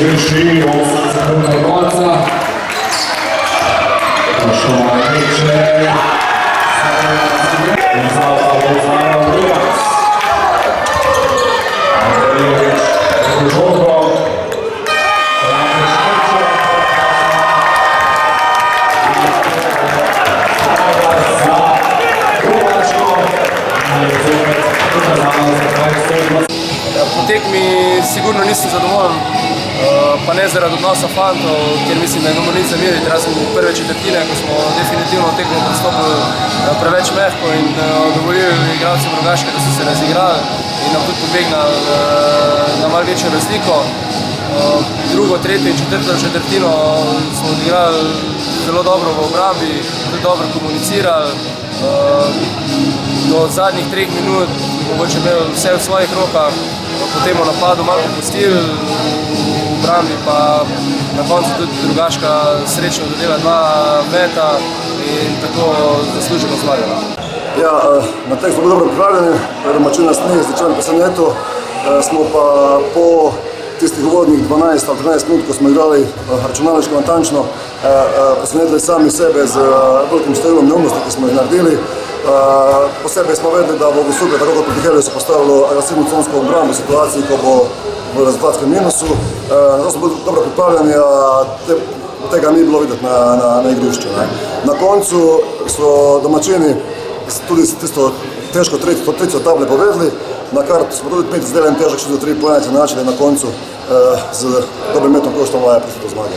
Wyszli, 8 sekund do końca. Proszę o najmniejsze. Gonzalo Rivas. Andrzejewicz, Różowo. Prawy Szczycie. Za Rubaczko. Po tekmi sigurno nisem zadovoljen. pa ne zaradi odnosa fantov, ker mislim, da imamo nič zameriti, razen prve četrtine, ko smo definitivno tekmo pristopili preveč mehko in dovolili igralcem Rogaške, da so se razigrali in nam tudi pobegnali na malo večjo razliko. Drugo, tretjo in četrto četrtino smo odigrali zelo dobro v obrambi, tudi dobro komunicirali. Do zadnjih 3 minut mogoče imeli vse v svojih rokah, potem v napadu malo popustili, v obrambi pa na koncu tudi Rogaška srečno dodela 2 meta in tako zasluženo zmagala. Ja, na tek smo bili dobro pripravljeni, domačin nas ni značajno presenetil, smo pa po tistih uvodnih 12 ali 13 minut, ko smo igrali računalniško natančno, presenetili sami sebe z velikim številom neumnosti, ki smo jih naredili. Posebej smo vedeli, da bo Super, tako kot proti Helju, se postavilo agresivno consko obrambo v situaciji, ko bo v rezultatskem minusu. Zato smo bili dobro pripravljeni, a tega ni bilo videti na igrišču. Na koncu so domačini tudi tisto težko tretjo table povedali, na kar smo tudi 5 zdelen težek šli do 3 poena, načeli na koncu z dobrim metom Koštova je prišli do zmage.